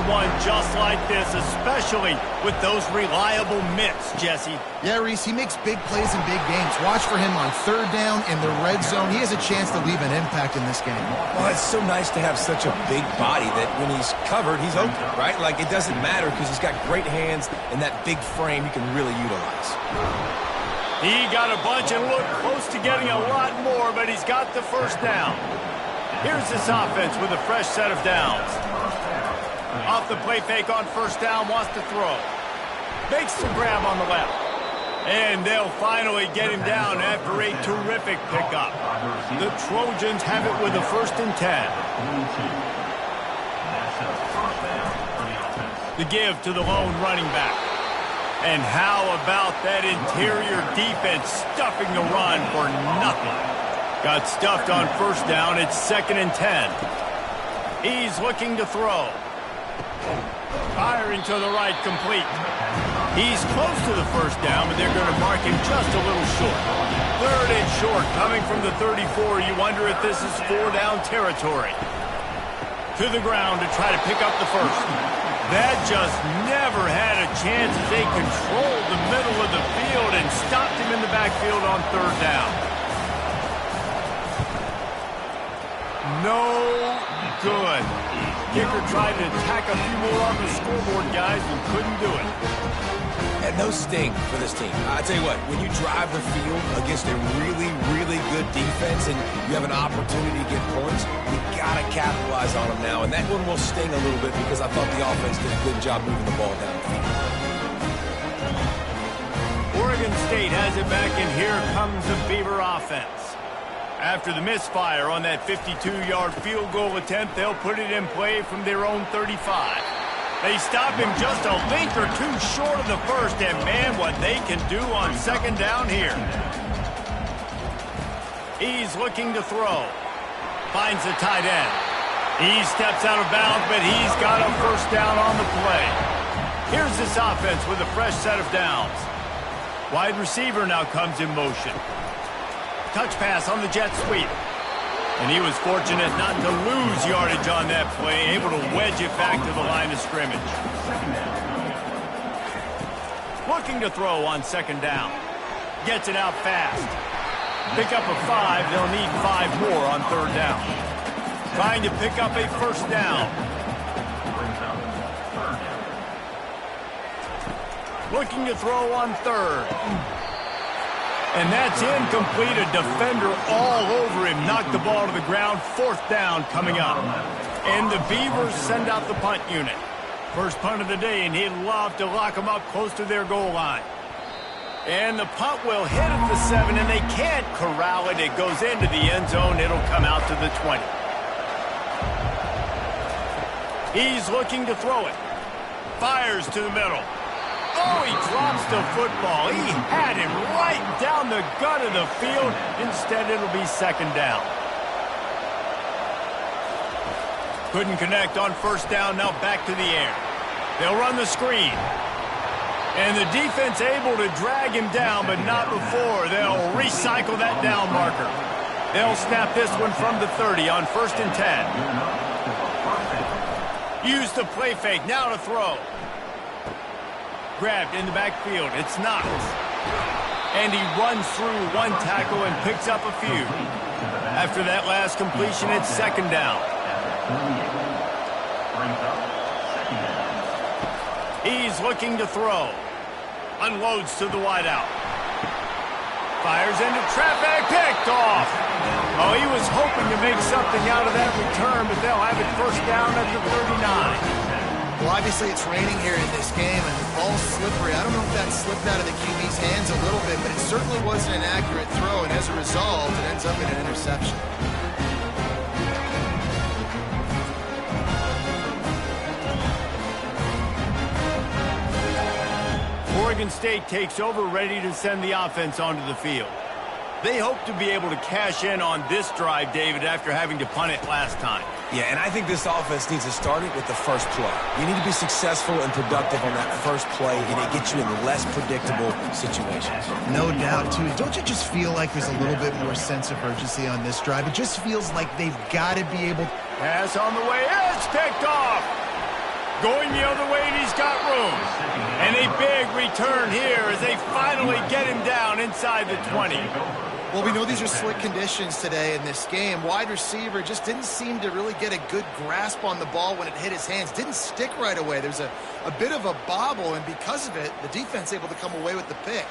won just like this, especially with those reliable mitts, Jesse. Yeah, Reese, he makes big plays in big games. Watch for him on third down in the red zone. He has a chance to leave an impact in this game. Well, it's so nice to have such a big body that when he's covered, he's open, right? Like, it doesn't matter because he's got great hands and that big frame he can really utilize. He got a bunch and looked close to getting a lot more, but he's got the first down. Here's this offense with a fresh set of downs. Off the play fake on first down, wants to throw. Makes the grab on the left. And they'll finally get him down after a terrific pickup. The Trojans have it with a 1st and 10. The give to the lone running back. And how about that interior defense stuffing the run for nothing? Got stuffed on first down. It's 2nd and 10. He's looking to throw. Firing to the right, complete. He's close to the first down, but they're going to mark him just a little short. 3rd and short, coming from the 34. You wonder if this is 4-down territory. To the ground to try to pick up the first. That just never had a chance as they controlled the middle of the field and stopped him in the backfield on 3rd down. No good. Kicker tried to attack a few more on the scoreboard, guys, and couldn't do it. And no sting for this team. I tell you what, when you drive the field against a really, really good defense and you have an opportunity to get points, you got to capitalize on them now. And that one will sting a little bit because I thought the offense did a good job moving the ball downfield. Oregon State has it back, and here comes the Beaver offense. After the misfire on that 52-yard field goal attempt, they'll put it in play from their own 35. They stop him just a length or two short of the first, and man, what they can do on 2nd down here. He's looking to throw. Finds the tight end. He steps out of bounds, but he's got a first down on the play. Here's this offense with a fresh set of downs. Wide receiver now comes in motion. Touch pass on the jet sweep. And he was fortunate not to lose yardage on that play, able to wedge it back to the line of scrimmage. Looking to throw on 2nd down. Gets it out fast. Pick up a 5. They'll need 5 more on 3rd down. Trying to pick up a first down. Looking to throw on 3rd. And that's incomplete. A defender all over him. Knocked the ball to the ground. 4th down coming up. And the Beavers send out the punt unit. First punt of the day, and he'd love to lock them up close to their goal line. And the punt will hit at the 7, and they can't corral it. It goes into the end zone. It'll come out to the 20. He's looking to throw it. Fires to the middle. Oh, he drops the football. He had him right down the gut of the field. Instead, it'll be 2nd down. Couldn't connect on first down. Now back to the air. They'll run the screen. And the defense able to drag him down, but not before. They'll recycle that down marker. They'll snap this one from the 30 on 1st and 10. Use the play fake. Now to throw. Grabbed in the backfield. It's Knox. And he runs through one tackle and picks up a few. After that last completion, it's 2nd down. He's looking to throw. Unloads to the wideout. Fires into traffic. Picked off. Oh, he was hoping to make something out of that return, but they'll have it first down at the 39. Well, obviously it's raining here in this game, and the ball's slippery. I don't know if that slipped out of the QB's hands a little bit, but it certainly wasn't an accurate throw, and as a result, it ends up in an interception. Oregon State takes over, ready to send the offense onto the field. They hope to be able to cash in on this drive, David, after having to punt it last time. Yeah, and I think this offense needs to start it with the first play. You need to be successful and productive on that first play, and it gets you in less predictable situations. No doubt, too. Don't you just feel like there's a little bit more sense of urgency on this drive? It just feels like they've got to be able... Pass on the way. It's picked off. Going the other way, and he's got room. And a big return here as they finally get him down inside the 20. Well, we know these are slick conditions today in this game. Wide receiver just didn't seem to really get a good grasp on the ball when it hit his hands. Didn't stick right away. There's a bit of a bobble, and because of it, the defense able to come away with the pick.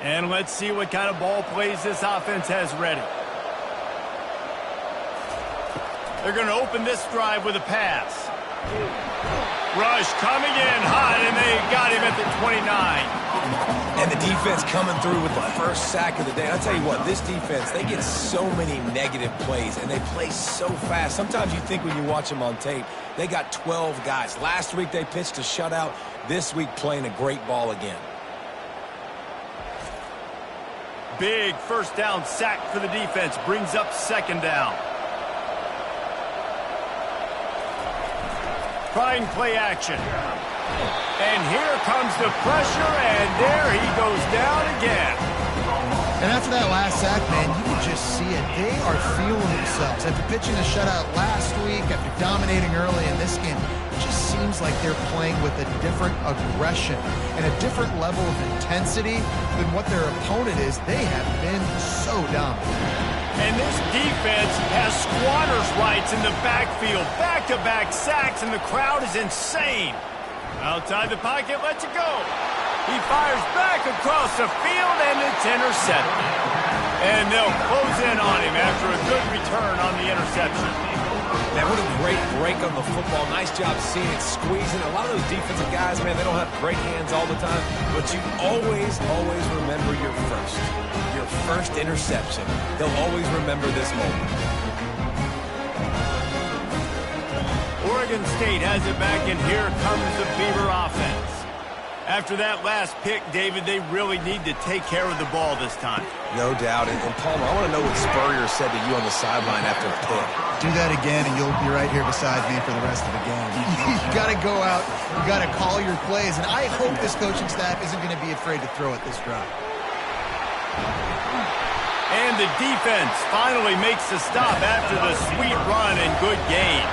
And let's see what kind of ball plays this offense has ready. They're going to open this drive with a pass. Rush coming in hot, and they got him at the 29. And the defense coming through with the first sack of the day. I'll tell you what, this defense, they get so many negative plays, and they play so fast. Sometimes you think when you watch them on tape, they got 12 guys. Last week they pitched a shutout. This week playing a great ball again. Big first down sack for the defense. Brings up second down. Trying play action. And here comes the pressure, and there he goes down again. And after that last sack, man, you can just see it. They are feeling themselves. After pitching a shutout last week, after dominating early in this game, it just seems like they're playing with a different aggression and a different level of intensity than what their opponent is. They have been so dominant. And this defense has squatters' rights in the backfield. Back-to-back sacks, and the crowd is insane. Outside the pocket, lets it go. He fires back across the field, and it's intercepted. And they'll close in on him after a good return on the interception. Man, what a great break on the football. Nice job seeing it squeezing. A lot of those defensive guys, man, they don't have great hands all the time, but you always remember your first interception. They'll always remember this moment. Oregon State has it back, and here comes the Beaver offense. After that last pick, David, they really need to take care of the ball this time. No doubt. And Palmer, I want to know what Spurrier said to you on the sideline after the pick. Do that again, and you'll be right here beside me for the rest of the game. You got to go out. You got to call your plays, and I hope this coaching staff isn't going to be afraid to throw at this drive. And the defense finally makes the stop after the sweet run and good gain.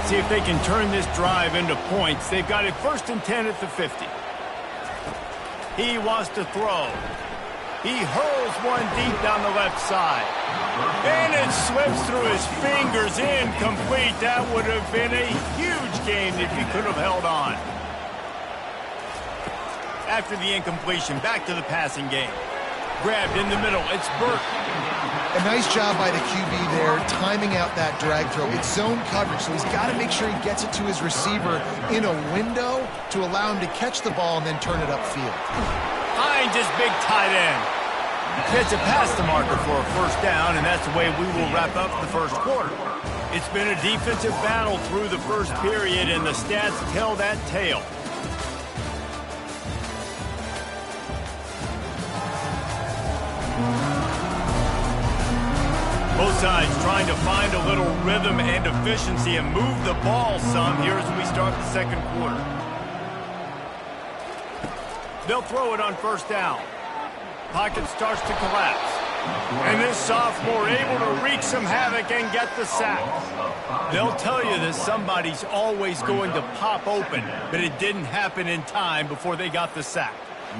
See if they can turn this drive into points. They've got it 1st and 10 at the 50. He wants to throw. He hurls one deep down the left side. And it slips through his fingers, incomplete. That would have been a huge gain if he could have held on. After the incompletion, back to the passing game. Grabbed in the middle. It's Burke. A nice job by the QB there, timing out that drag throw. It's zone coverage, so he's got to make sure he gets it to his receiver in a window to allow him to catch the ball and then turn it upfield. Behind his big tight end. Gets it past the marker for a first down, and that's the way we will wrap up the first quarter. It's been a defensive battle through the first period, and the stats tell that tale. Both sides trying to find a little rhythm and efficiency and move the ball some here as we start the second quarter. They'll throw it on first down. Pocket starts to collapse. And this sophomore able to wreak some havoc and get the sack. They'll tell you that somebody's always going to pop open, but it didn't happen in time before they got the sack.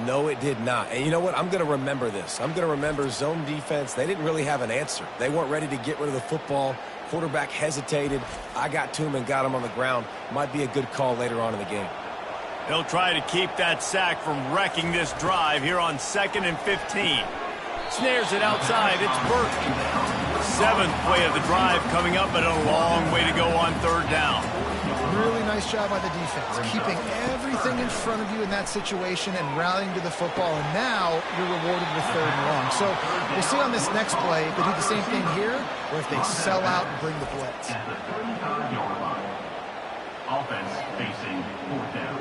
No, it did not. And you know what? I'm going to remember this. I'm going to remember zone defense. They didn't really have an answer. They weren't ready to get rid of the football. Quarterback hesitated. I got to him and got him on the ground. Might be a good call later on in the game. They'll try to keep that sack from wrecking this drive here on 2nd and 15. Snares it outside. It's Burke. 7th play of the drive coming up, but a long way to go on 3rd down. Really nice job by the defense, keeping everything in front of you in that situation and rallying to the football, and now you're rewarded with 3rd and long. So we'll see on this next play if they do the same thing here or if they sell out and bring the blitz. Offense facing 4th down.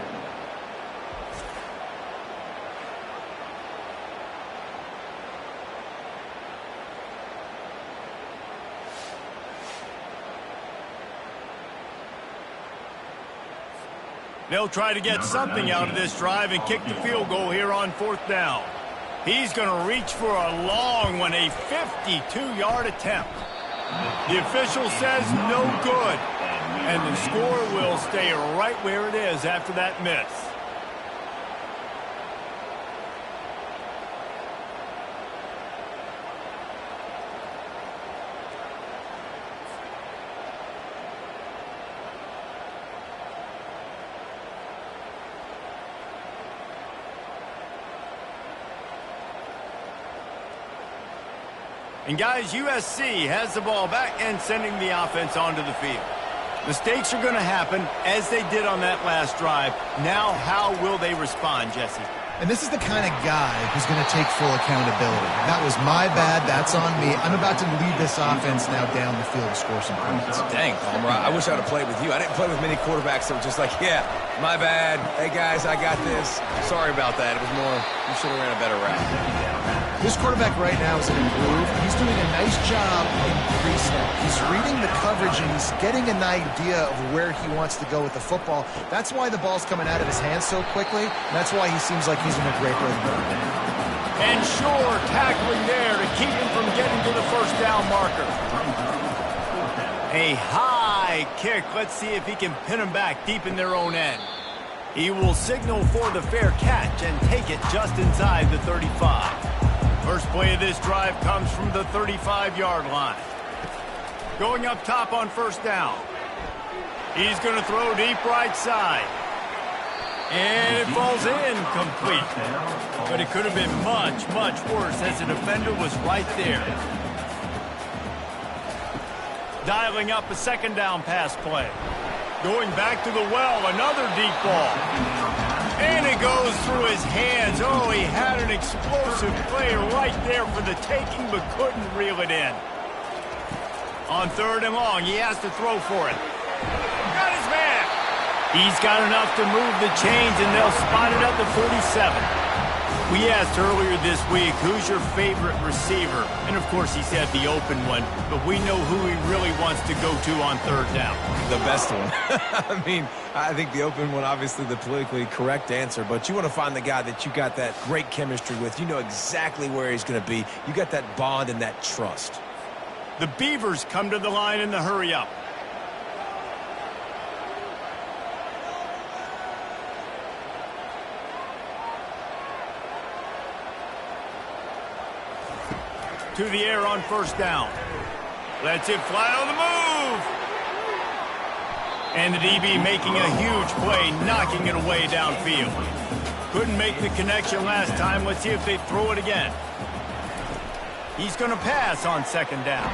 They'll try to get something out of this drive and kick the field goal here on 4th down. He's going to reach for a long one, a 52-yard attempt. The official says no good, and the score will stay right where it is after that miss. And guys, USC has the ball back and sending the offense onto the field. Mistakes are going to happen as they did on that last drive. Now, how will they respond, Jesse? And this is the kind of guy who's going to take full accountability. That was my bad. That's on me. I'm about to lead this offense now down the field to score some points. Dang, Palmer, I wish I would have played with you. I didn't play with many quarterbacks that were just like, yeah, my bad. Hey, guys, I got this. Sorry about that. It was more, you should have ran a better route. This quarterback right now is in a groove. He's doing a nice job in pre-snap. He's reading the coverage, and he's getting an idea of where he wants to go with the football. That's why the ball's coming out of his hands so quickly. And that's why he seems like he's in a great rhythm. And sure, tackling there to keep him from getting to the first down marker. A high kick. Let's see if he can pin him back deep in their own end. He will signal for the fair catch and take it just inside the 35. First play of this drive comes from the 35-yard line. Going up top on first down. He's going to throw deep right side. And it falls incomplete. But it could have been much, much worse as the defender was right there. Dialing up a second down pass play. Going back to the well, another deep ball. And it goes through his hands. Oh, he had an explosive play right there for the taking, but couldn't reel it in. On third and long, he has to throw for it. Got his man. He's got enough to move the chains, and they'll spot it at the 47. We asked earlier this week, who's your favorite receiver? And, of course, he said the open one, but we know who he really wants to go to on third down. The best one. I mean, I think the open one, obviously the politically correct answer, but you want to find the guy that you got that great chemistry with. You know exactly where he's going to be. You got that bond and that trust. The Beavers come to the line in the hurry-up. To the air on first down. Lets it fly on the move. And the DB making a huge play, knocking it away downfield. Couldn't make the connection last time. Let's see if they throw it again. He's going to pass on second down.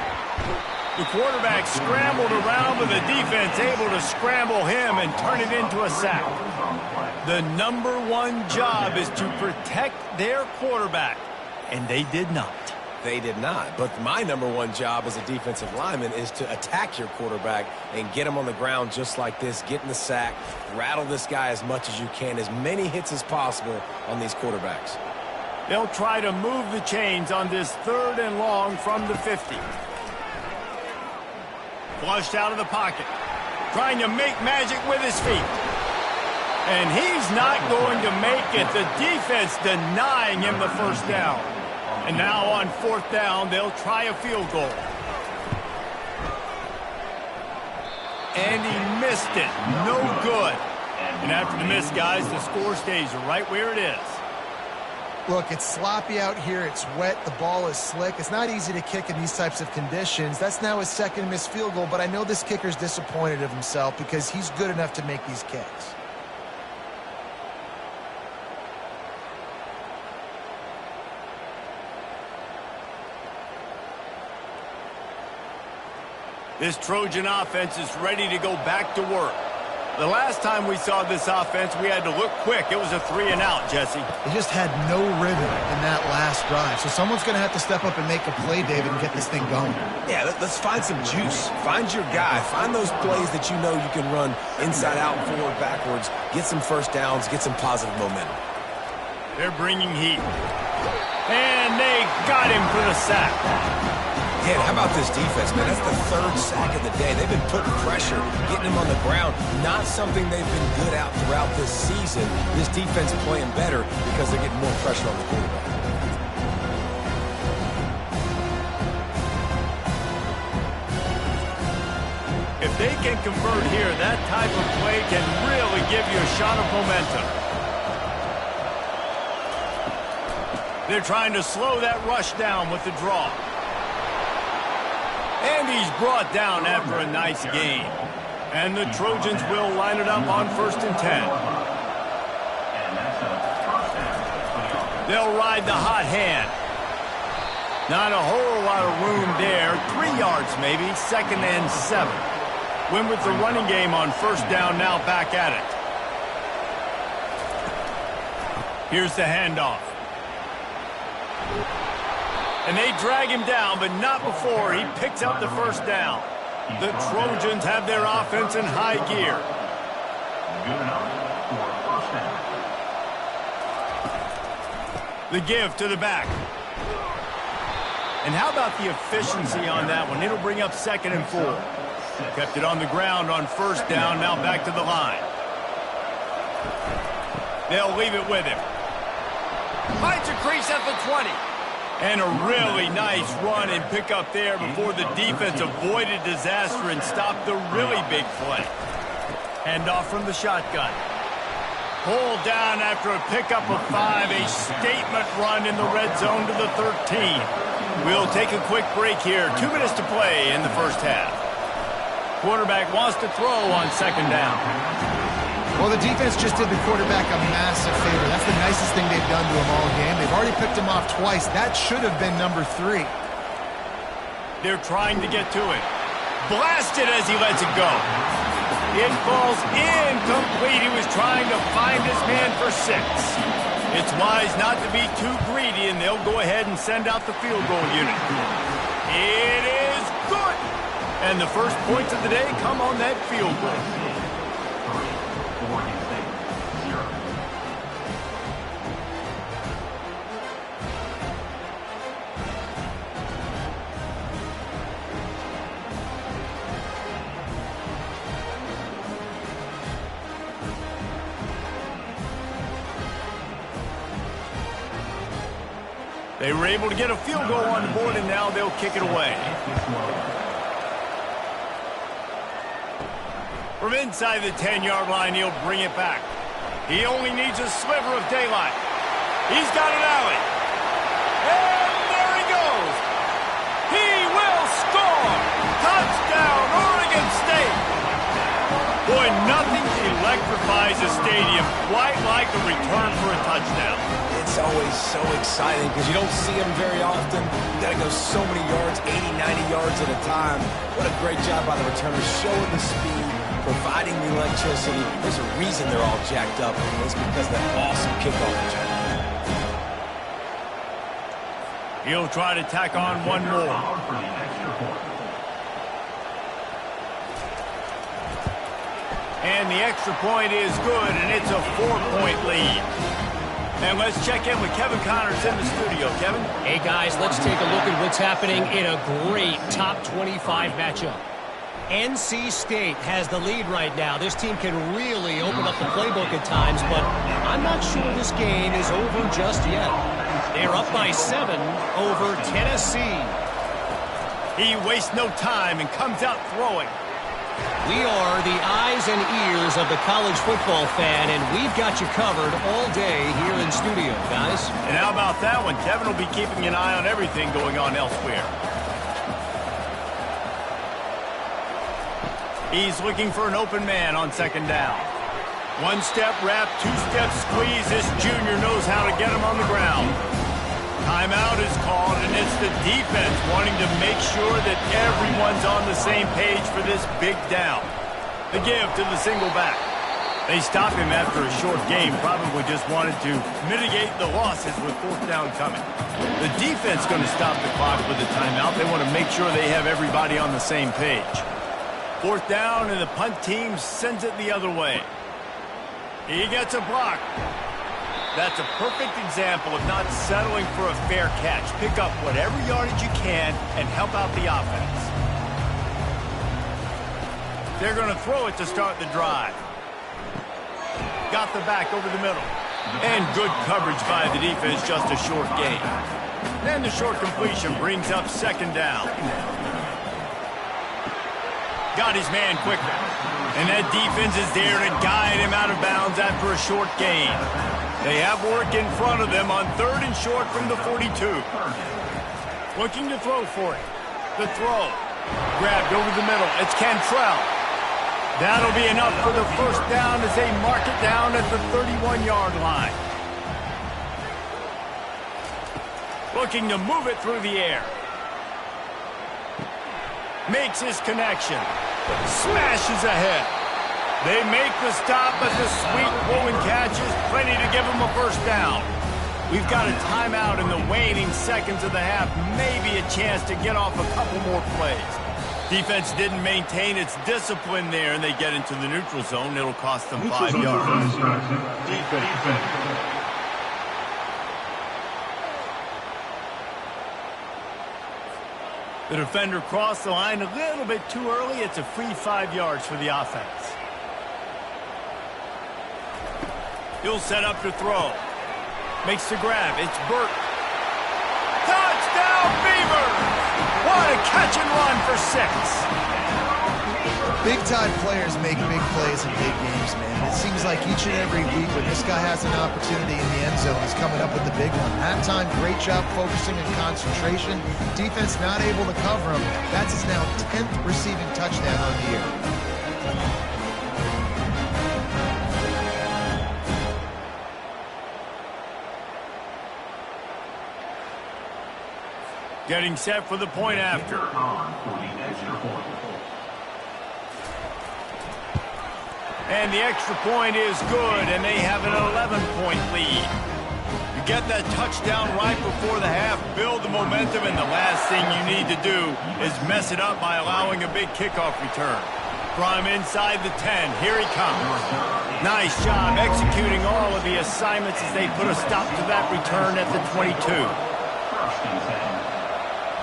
The quarterback scrambled around, but the defense able to scramble him and turn it into a sack. The number one job is to protect their quarterback, and they did not. They did not. But my number one job as a defensive lineman is to attack your quarterback and get him on the ground just like this, get in the sack, rattle this guy as much as you can, as many hits as possible on these quarterbacks. They'll try to move the chains on this third and long from the 50. Flushed out of the pocket. Trying to make magic with his feet. And he's not going to make it. The defense denying him the first down. And now on fourth down, they'll try a field goal. And he missed it. No good. And after the miss, guys, the score stays right where it is. Look, it's sloppy out here. It's wet. The ball is slick. It's not easy to kick in these types of conditions. That's now his second missed field goal, but I know this kicker's disappointed of himself because he's good enough to make these kicks. This Trojan offense is ready to go back to work. The last time we saw this offense, we had to look quick. It was a 3-and-out, Jesse. They just had no rhythm in that last drive. So someone's going to have to step up and make a play, David, and get this thing going. Yeah, let's find some juice. Find your guy. Find those plays that you know you can run inside out, forward, backwards. Get some first downs. Get some positive momentum. They're bringing heat. And they got him for the sack. Yeah, how about this defense, man? That's the third sack of the day. They've been putting pressure, getting him on the ground. Not something they've been good at throughout this season. This defense playing better because they're getting more pressure on the quarterback. If they can convert here, that type of play can really give you a shot of momentum. They're trying to slow that rush down with the draw. And he's brought down after a nice gain. And the Trojans will line it up on 1st and 10. They'll ride the hot hand. Not a whole lot of room there. 3 yards maybe, 2nd and 7. Win with the running game on 1st down, now back at it. Here's the handoff. And they drag him down, but not before he picks up the 1st down. The Trojans have their offense in high gear. Good enough for 1st down. The give to the back. And how about the efficiency on that one? It'll bring up 2nd and 4. Kept it on the ground on 1st down, now back to the line. They'll leave it with him. Finds a crease at the 20. And a really nice run and pick up there before the defense avoided disaster and stopped the really big play. Handoff from the shotgun. Pulled down after a pickup of 5. A statement run in the red zone to the 13. We'll take a quick break here. 2 minutes to play in the 1st half. Quarterback wants to throw on 2nd down. Well, the defense just did the quarterback a massive favor. That's the nicest thing they've done to him all game. They've already picked him off twice. That should have been number 3. They're trying to get to it. Blasted as he lets it go. It falls incomplete. He was trying to find his man for 6. It's wise not to be too greedy, and they'll go ahead and send out the field goal unit. It is good. And the first points of the day come on that field goal. They were able to get a field goal on the board, and now they'll kick it away. From inside the 10-yard line, he'll bring it back. He only needs a sliver of daylight. He's got an alley. And there he goes. He will score. Touchdown, Oregon State. Boy, nothing electrifies a stadium quite like a return for a touchdown. It's always so exciting because you don't see them very often. You got to go so many yards, 80, 90 yards at a time. What a great job by the returners, showing the speed, providing the electricity. There's a reason they're all jacked up. It's because of that awesome kickoff return. He'll try to tack on one more. And the extra point is good, and it's a 4-point lead. And let's check in with Kevin Connors in the studio. Kevin? Hey, guys, let's take a look at what's happening in a great top 25 matchup. NC State has the lead right now. This team can really open up the playbook at times, but I'm not sure this game is over just yet. They're up by 7 over Tennessee. He wastes no time and comes out throwing. We are the eyes and ears of the college football fan, and we've got you covered all day here in studio, guys. And how about that one? Kevin will be keeping an eye on everything going on elsewhere. He's looking for an open man on 2nd down. 1-step wrap, 2-step squeeze. This junior knows how to get him on the ground. Timeout is called, and it's the defense wanting to make sure that everyone's on the same page for this big down. The give to the single back. They stop him after a short game, probably just wanted to mitigate the losses with 4th down coming. The defense going to stop the clock with the timeout. They want to make sure they have everybody on the same page. 4th down, and the punt team sends it the other way. He gets a block. That's a perfect example of not settling for a fair catch. Pick up whatever yardage you can and help out the offense. They're going to throw it to start the drive. Got the back over the middle. And good coverage by the defense, just a short gain. And the short completion brings up 2nd down. Got his man quickly. And that defense is there to guide him out of bounds after a short gain. They have work in front of them on 3rd and short from the 42. Looking to throw for it. The throw. Grabbed over the middle. It's Cantrell. That'll be enough for the first down as they mark it down at the 31-yard line. Looking to move it through the air. Makes his connection. Smashes ahead. They make the stop, but the sweet throw and catch is plenty to give them a first down. We've got a timeout in the waning seconds of the half. Maybe a chance to get off a couple more plays. Defense didn't maintain its discipline there, and they get into the neutral zone. It'll cost them 5 yards. The defender crossed the line a little bit too early. It's a free 5 yards for the offense. He'll set up to throw. Makes the grab. It's Burt. Touchdown, Beavers! What a catch and run for 6. Big-time players make big plays in big games, man. It seems like each and every week when this guy has an opportunity in the end zone, he's coming up with the big one. That time, great job focusing and concentration. Defense not able to cover him. That's his now 10th receiving touchdown on the year. Getting set for the point after. And the extra point is good, and they have an 11-point lead. You get that touchdown right before the half, build the momentum, and the last thing you need to do is mess it up by allowing a big kickoff return. Prime inside the 10. Here he comes. Nice job executing all of the assignments as they put a stop to that return at the 22.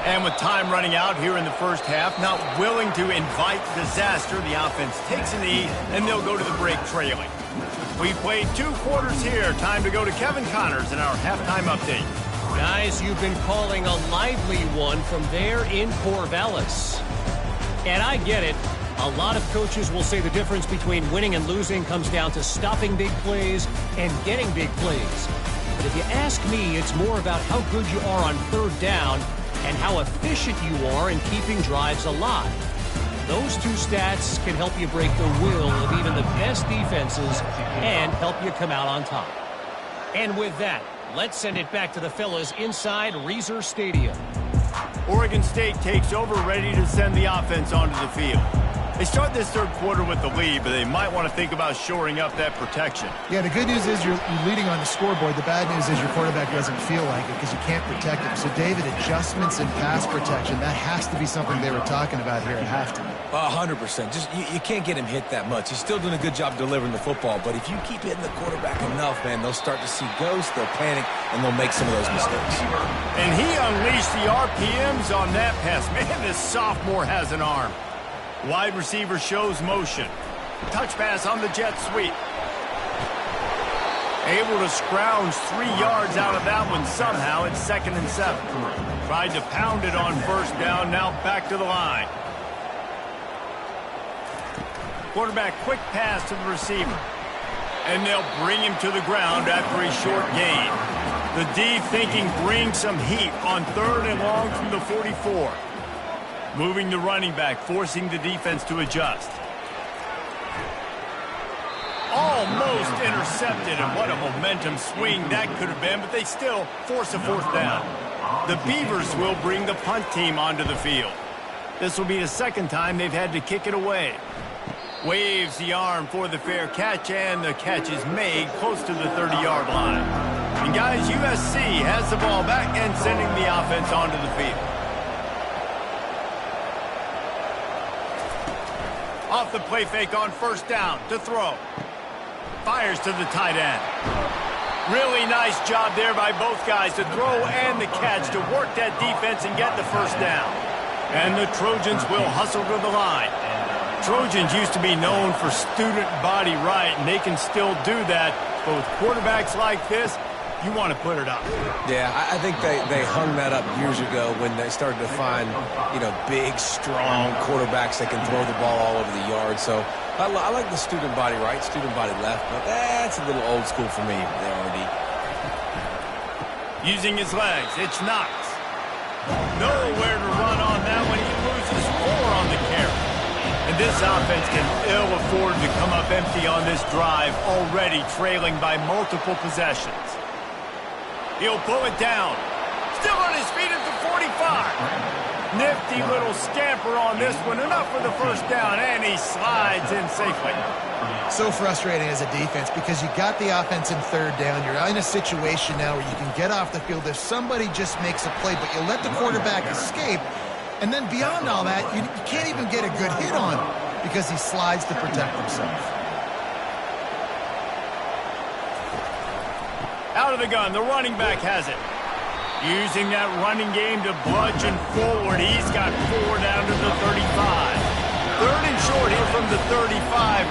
And with time running out here in the first half, not willing to invite disaster, the offense takes a knee, and they'll go to the break trailing. We've played 2 quarters here. Time to go to Kevin Connors in our halftime update. Guys, you've been calling a lively one from there in Corvallis. And I get it. A lot of coaches will say the difference between winning and losing comes down to stopping big plays and getting big plays. But if you ask me, it's more about how good you are on 3rd down and how efficient you are in keeping drives alive. Those 2 stats can help you break the will of even the best defenses and help you come out on top. And with that, let's send it back to the fellas inside Reser Stadium. Oregon State takes over, ready to send the offense onto the field. They start this 3rd quarter with the lead, but they might want to think about shoring up that protection. Yeah, the good news is you're leading on the scoreboard. The bad news is your quarterback doesn't feel like it because you can't protect him. So, David, adjustments in pass protection, that has to be something they were talking about here at halftime. 100%. Just you can't get him hit that much. He's still doing a good job delivering the football, but if you keep hitting the quarterback enough, man, they'll start to see ghosts, they'll panic, and they'll make some of those mistakes. And he unleashed the RPMs on that pass. Man, this sophomore has an arm. Wide receiver shows motion. Touch pass on the jet sweep. Able to scrounge 3 yards out of that one somehow. It's 2nd and 7. Tried to pound it on 1st down. Now back to the line. Quarterback quick pass to the receiver. And they'll bring him to the ground after a short gain. The D thinking bring some heat on 3rd and long from the 44. Moving the running back, forcing the defense to adjust. Almost intercepted, and what a momentum swing that could have been, but they still force a 4th down. The Beavers will bring the punt team onto the field. This will be the 2nd time they've had to kick it away. Waves the arm for the fair catch, and the catch is made close to the 30-yard line. And guys, USC has the ball back and sending the offense onto the field. Off the play fake on 1st down to throw. Fires to the tight end. Really nice job there by both guys to throw and the catch to work that defense and get the 1st down. And the Trojans will hustle to the line. Trojans used to be known for student body right, and they can still do that. But with quarterbacks like this, you want to put it up. Yeah, I think they hung that up years ago when they started to find, big, strong quarterbacks that can throw the ball all over the yard. So I like the student body right, student body left, but that's a little old school for me there, RD. Using his legs, it's Knox. Nowhere to run on that one. He loses 4 on the carry. And this offense can ill afford to come up empty on this drive, already trailing by multiple possessions. He'll pull it down. Still on his feet at the 45. Nifty little scamper on this one. Enough for the first down, and he slides in safely. So frustrating as a defense because you got the offense in third down. You're in a situation now where you can get off the field if somebody just makes a play, but you let the quarterback escape. And then beyond all that, you can't even get a good hit on him because he slides to protect himself. Out of the gun, the running back has it. Using that running game to bludgeon forward. He's got 4 down to the 35. Third and short here from the 35.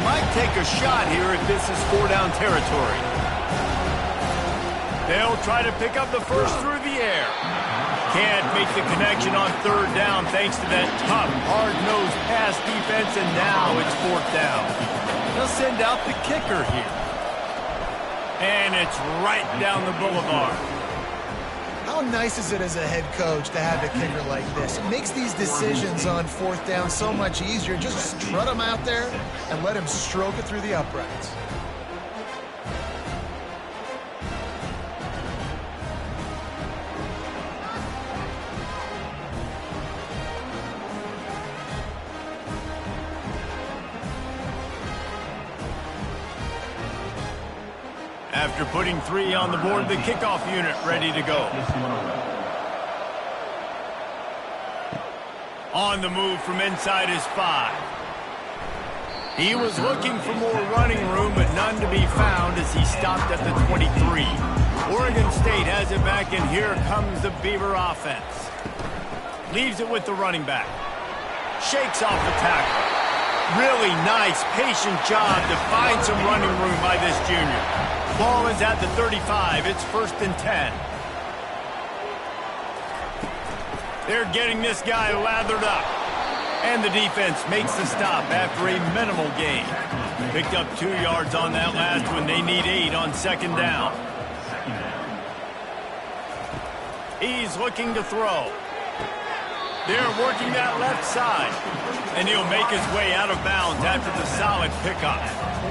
Might take a shot here if this is 4-down territory. They'll try to pick up the first through the air. Can't make the connection on third down thanks to that tough, hard-nosed pass defense, and now it's 4th down. They'll send out the kicker here. And it's right down the boulevard. How nice is it as a head coach to have a kicker like this? It makes these decisions on 4th down so much easier. Just strut him out there and let him stroke it through the uprights. After putting 3 on the board, the kickoff unit ready to go. On the move from inside his 5. He was looking for more running room, but none to be found as he stopped at the 23. Oregon State has it back, and here comes the Beaver offense. Leaves it with the running back. Shakes off the tackle. Really nice, patient job to find some running room by this junior. Ball is at the 35. It's 1st and 10. They're getting this guy lathered up. And the defense makes the stop after a minimal gain. Picked up 2 yards on that last one. They need 8 on 2nd down. He's looking to throw. They're working that left side. And he'll make his way out of bounds after the solid pickup.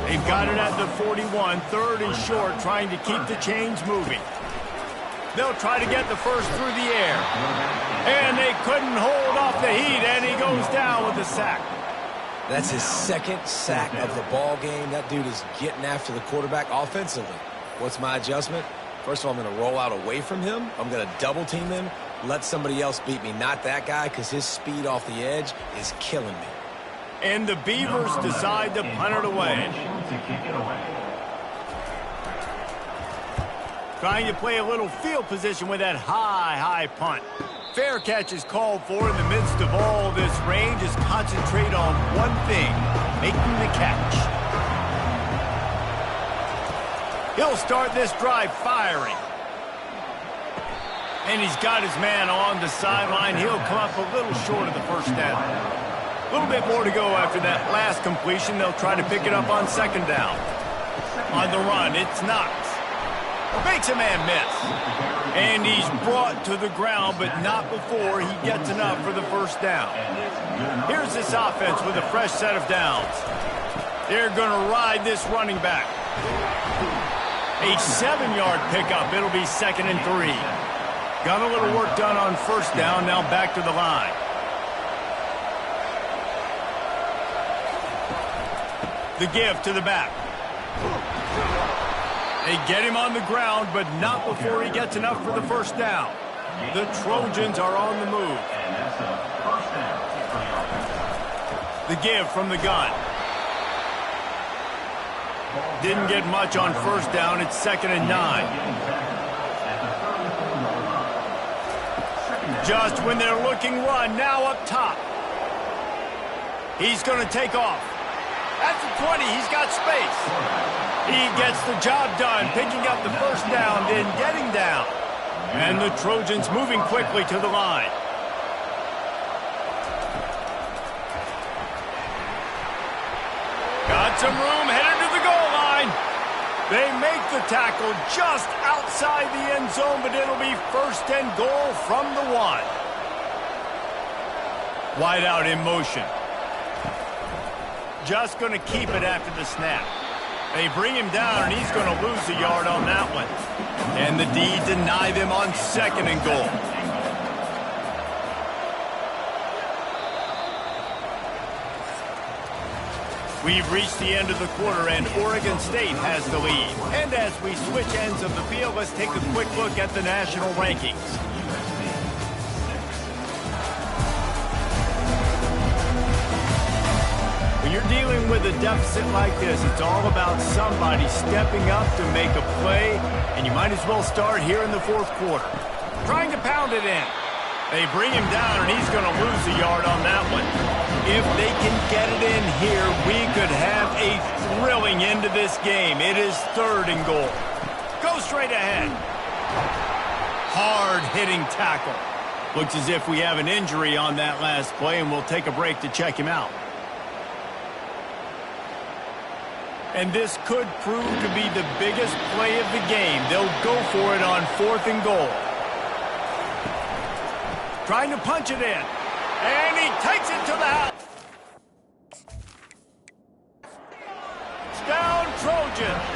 They've got it at the 41, 3rd and short, trying to keep the chains moving. They'll try to get the first through the air. And they couldn't hold off the heat, and he goes down with a sack. That's his 2nd sack of the ball game. That dude is getting after the quarterback offensively. What's my adjustment? First of all, I'm going to roll out away from him. I'm going to double team him. Let somebody else beat me, not that guy, because his speed off the edge is killing me. And the Beavers decide to punt it away. Trying to play a little field position with that high punt. Fair catch is called for in the midst of all this rain. Just concentrate on one thing, making the catch. He'll start this drive firing. And he's got his man on the sideline. He'll come up a little short of the first down. A little bit more to go after that last completion. They'll try to pick it up on 2nd down. On the run, it's Knox. Makes a man miss. And he's brought to the ground, but not before he gets enough for the first down. Here's this offense with a fresh set of downs. They're going to ride this running back. A 7-yard pickup. It'll be 2nd and 3. Got a little work done on first down, now back to the line. The give to the back. They get him on the ground, but not before he gets enough for the first down. The Trojans are on the move. The give from the gun. Didn't get much on first down. It's 2nd and 9. Just when they're looking run, now up top. He's going to take off. At the 20, he's got space. He gets the job done, picking up the first down, then getting down. And the Trojans moving quickly to the line. Got some room, headed to the goal line. They make the tackle just outside the end zone, but it'll be first and goal from the 1. Wide out in motion. Just going to keep it after the snap. They bring him down, and he's going to lose a yard on that one. And the D deny them on second and goal. We've reached the end of the quarter, and Oregon State has the lead. And as we switch ends of the field, let's take a quick look at the national rankings. When you're dealing with a deficit like this, it's all about somebody stepping up to make a play, and you might as well start here in the fourth quarter. Trying to pound it in. They bring him down, and he's going to lose a yard on that one. If they can get it in here, we could have a thrilling end to this game. It is third and goal. Go straight ahead. Hard-hitting tackle. Looks as if we have an injury on that last play, and we'll take a break to check him out. And this could prove to be the biggest play of the game. They'll go for it on fourth and goal. Trying to punch it in. And he takes it to the house. Down Trojans.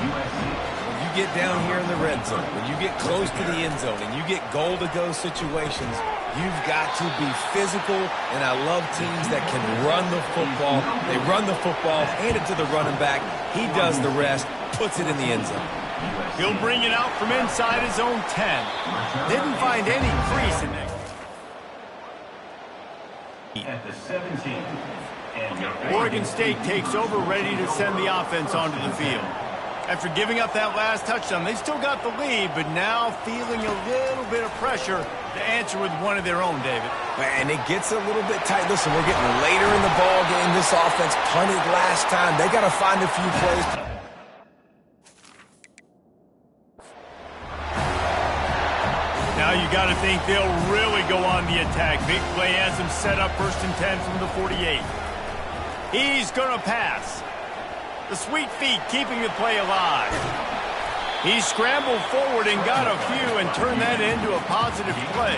When you get down here in the red zone, when you get close to the end zone, and you get goal-to-go situations, you've got to be physical, and I love teams that can run the football. They run the football, hand it to the running back. He does the rest, puts it in the end zone. He'll bring it out from inside his own 10. Didn't find any crease in there. At the 17. And Oregon State takes over, ready to send the offense onto the field. After giving up that last touchdown, they still got the lead, but now feeling a little bit of pressure to answer with one of their own, David. And it gets a little bit tight. Listen, we're getting later in the ball game. This offense punted last time. They got to find a few plays. Now you got to think they'll really go on the attack. Big play has him set up first and 10 from the 48. He's going to pass. The sweet feet keeping the play alive. He scrambled forward and got a few and turned that into a positive play.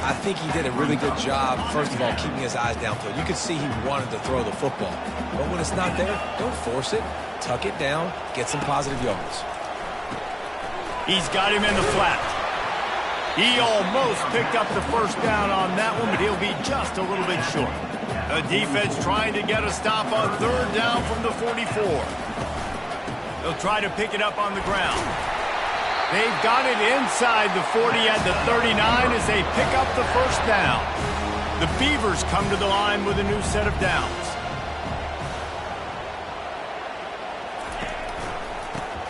I think he did a really good job, first of all, keeping his eyes downfield. You could see he wanted to throw the football. But when it's not there, don't force it. Tuck it down. Get some positive yards. He's got him in the flat. He almost picked up the first down on that one, but he'll be just a little bit short. The defense trying to get a stop on third down from the 44. They'll try to pick it up on the ground. They've got it inside the 40 at the 39 as they pick up the first down. The Beavers come to the line with a new set of downs.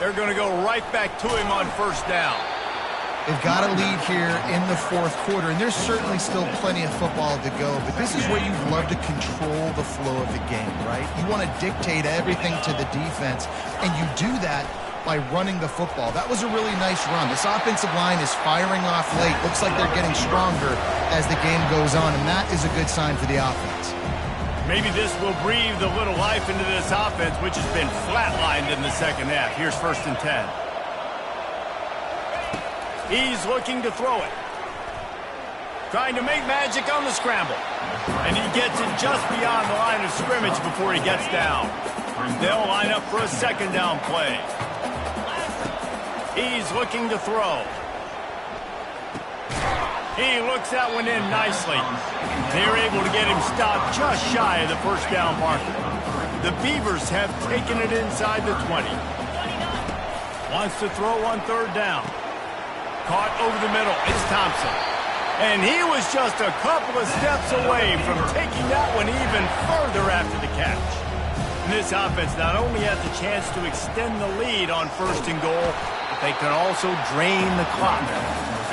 They're going to go right back to him on first down. They've got a lead here in the fourth quarter, and there's certainly still plenty of football to go, but this is where you'd love to control the flow of the game, right? You want to dictate everything to the defense, and you do that by running the football. That was a really nice run. This offensive line is firing off late. Looks like they're getting stronger as the game goes on, and that is a good sign for the offense. Maybe this will breathe a little life into this offense, which has been flatlined in the second half. Here's first and 10. He's looking to throw it. Trying to make magic on the scramble. And he gets it just beyond the line of scrimmage before he gets down. They'll line up for a second down play. He's looking to throw. He looks that one in nicely. They're able to get him stopped just shy of the first down marker. The Beavers have taken it inside the 20. Wants to throw on third down. Caught over the middle. It's Thompson. And he was just a couple of steps away from taking that one even further after the catch. And this offense not only has a chance to extend the lead on first and goal, but they can also drain the clock.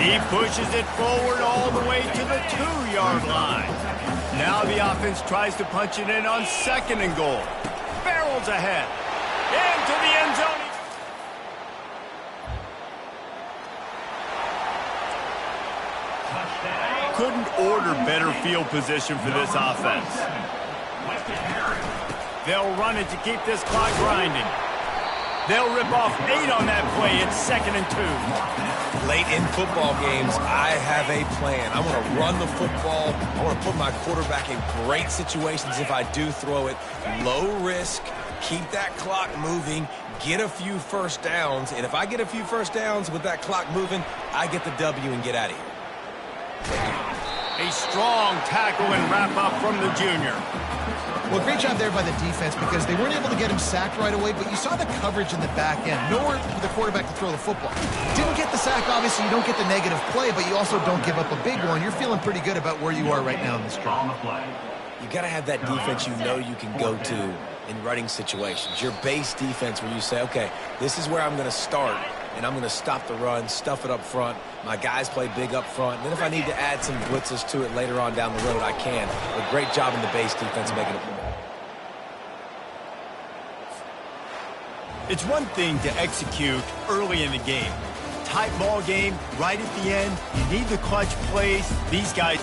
He pushes it forward all the way to the 2-yard line. Now the offense tries to punch it in on second and goal. Barrels ahead. Into the end zone. Couldn't order better field position for this offense. They'll run it to keep this clock grinding. They'll rip off 8 on that play. It's 2nd and 2. Late in football games, I have a plan. I want to run the football. I want to put my quarterback in great situations if I do throw it. Low risk, keep that clock moving, get a few first downs. And if I get a few first downs with that clock moving, I get the W and get out of here. A strong tackle and wrap up from the junior. Well, great job there by the defense because they weren't able to get him sacked right away, but you saw the coverage in the back end. Nowhere for the quarterback to throw the football. Didn't get the sack, obviously. You don't get the negative play, but you also don't give up a big one. You're feeling pretty good about where you are right now in this drive. You got to have that defense you know you can go to in running situations. Your base defense where you say, okay, this is where I'm going to start, and I'm going to stop the run, stuff it up front. My guys play big up front. And then if I need to add some blitzes to it later on down the road, I can. But great job in the base defense making it. It's one thing to execute early in the game. Tight ball game, right at the end, you need the clutch plays. These guys